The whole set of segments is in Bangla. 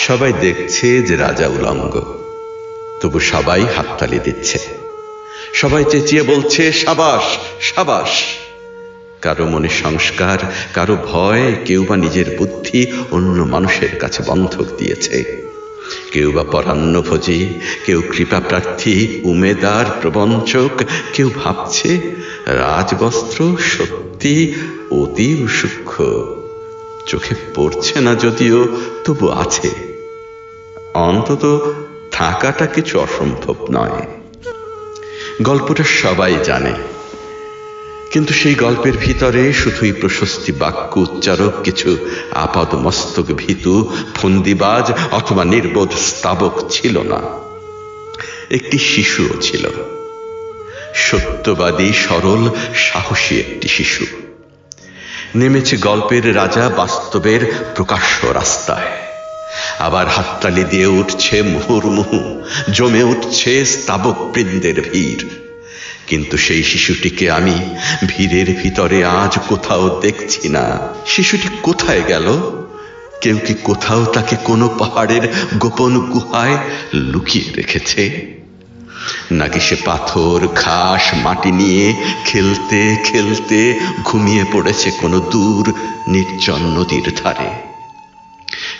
সবাই দেখছে যে রাজা উলঙ্গ, তবু সবাই হাততালি দিচ্ছে, সবাই চেঁচিয়ে বলছে সাবাস সাবাস। কারো মনে সংস্কার, কারো ভয়, কেউ বা নিজের বুদ্ধি অন্য মানুষের কাছে বন্ধক দিয়েছে, কেউ বা পরান্নভোজী, কেউ কৃপা প্রার্থী, উমেদার, প্রবঞ্চক, কেউ ভাবছে রাজবস্ত্র সত্যি অতি সূক্ষ্ম, চোখে পড়ছে না যদিও তবু আছে, অন্তত থাকাটা কিছু অসম্ভব নয়। গল্পটা সবাই জানে, কিন্তু সেই গল্পের ভিতরে শুধুই প্রশস্তি বাক্য উচ্চারক কিছু আপাদ মস্তক ভীতু ফন্দিবাজ অথবা নির্বোধ স্তাবক ছিল না, একটি শিশুও ছিল, সত্যবাদী, সরল, সাহসী একটি শিশু। নেমেছে গল্পের রাজা বাস্তবের প্রকাশ্য রাস্তায়, আবার হাততালি দিয়ে উঠছে মুহুর্মুহু, জমে উঠছে স্তাবক বৃন্দের ভিড়। কিন্তু সেই শিশুটিকে আমি ভিড়ের ভিতরে আজ কোথাও দেখছি না। শিশুটি কোথায় গেল? কেউ কি কোথাও তাকে কোনো পাহাড়ের গোপন গুহায় লুকিয়ে রেখেছে? নাকি সে পাথর, ঘাস, মাটি নিয়ে খেলতে খেলতে ঘুমিয়ে পড়েছে কোনো দূর নির্জন নদীর ধারে,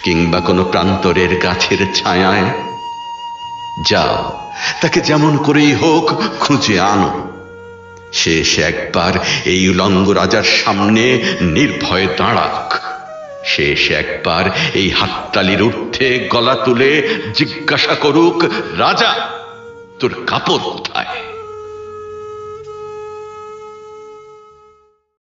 কিংবা কোনো প্রান্তরের গাছের ছায়ায়? যাও, তাকে যেমন করেই হোক খুঁজে আনো। সে একবার এই উলঙ্গ রাজার সামনে নির্ভয়ে দাঁড়াক। সে একবার এই হাততালির ঊর্ধ্বে গলা তুলে জিজ্ঞাসা করুক, রাজা তোর কাপড় কোথায়?